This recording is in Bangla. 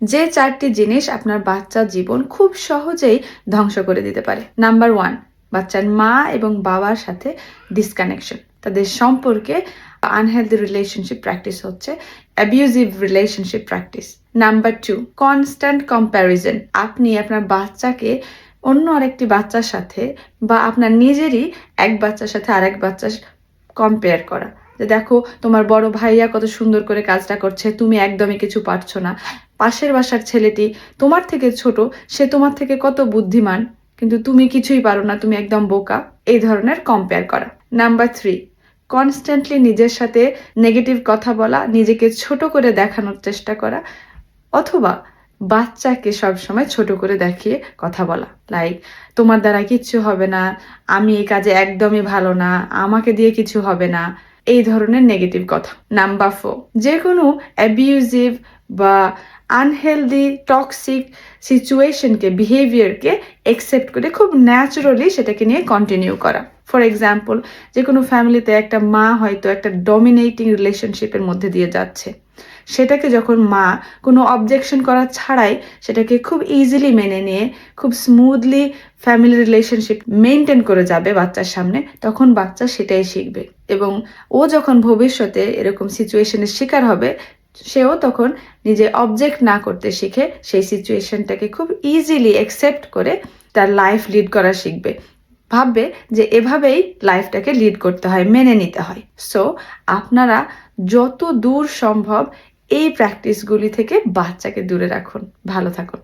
যে 4টি জিনিস আপনার বাচ্চার জীবন খুব সহজেই ধ্বংস করে দিতে পারে। নাম্বার 1, বাচ্চার মা এবং বাবার সাথে ডিসকানেকশন। তাদের সম্পর্কে আনহেলদি রিলেশনশিপ প্র্যাকটিস হচ্ছে, abusive relationship practice. Number 2, constant comparison. আপনি আপনার বাচ্চাকে অন্য আরেকটি বাচ্চার সাথে বা আপনার নিজেরই এক বাচ্চার সাথে আরেক বাচ্চার কম্পেয়ার করা, যে দেখো তোমার বড় ভাইয়া কত সুন্দর করে কাজটা করছে, তুমি একদমই কিছু পারছো না। পাশের বাসার ছেলেটি তোমার থেকে ছোট, সে তোমার থেকে কত বুদ্ধিমান, কিন্তু তুমি কিছুই পারো না, তুমি একদম বোকা। এই ধরনের কম্পেয়ার করা। নাম্বার 3, কনস্ট্যান্টলি নিজের সাথে নেগেটিভ কথা বলা, নিজেকে ছোট করে দেখানোর চেষ্টা করা, অথবা বাচ্চাকে সবসময় ছোট করে দেখিয়ে কথা বলা, লাইক তোমার দ্বারা কিচ্ছু হবে না, আমি এই কাজে একদমই ভালো না, আমাকে দিয়ে কিছু হবে না, এই ধরনের নেগেটিভ কথা। নাম্বার 4, যে কোনো অ্যাবিউজিভ বা আনহেলদি টক্সিক সিচুয়েশনকে, বিহেভিয়ারকে একসেপ্ট করে খুব ন্যাচারালি সেটাকে নিয়ে কন্টিনিউ করা। ফর এক্সাম্পল, যে কোনো ফ্যামিলিতে একটা মা হয়তো একটা ডমিনেটিং রিলেশনশিপের মধ্যে দিয়ে যাচ্ছে, সেটাকে যখন মা কোনো অবজেকশন করা ছাড়াই সেটাকে খুব ইজিলি মেনে নিয়ে খুব স্মুথলি ফ্যামিলি রিলেশনশিপ মেনটেন করে যাবে বাচ্চার সামনে, তখন বাচ্চা সেটাই শিখবে। এবং ও যখন ভবিষ্যতে এরকম সিচুয়েশনের শিকার হবে, সেও তখন নিজে অবজেক্ট না করতে শিখে সেই সিচুয়েশনটাকে খুব ইজিলি অ্যাকসেপ্ট করে তার লাইফ লিড করা শিখবে, ভাববে যে এভাবেই লাইফটাকে লিড করতে হয়, মেনে নিতে হয়। সো আপনারা যত দূর সম্ভব এই প্র্যাকটিসগুলি থেকে বাচ্চাকে দূরে রাখুন। ভালো থাকুন।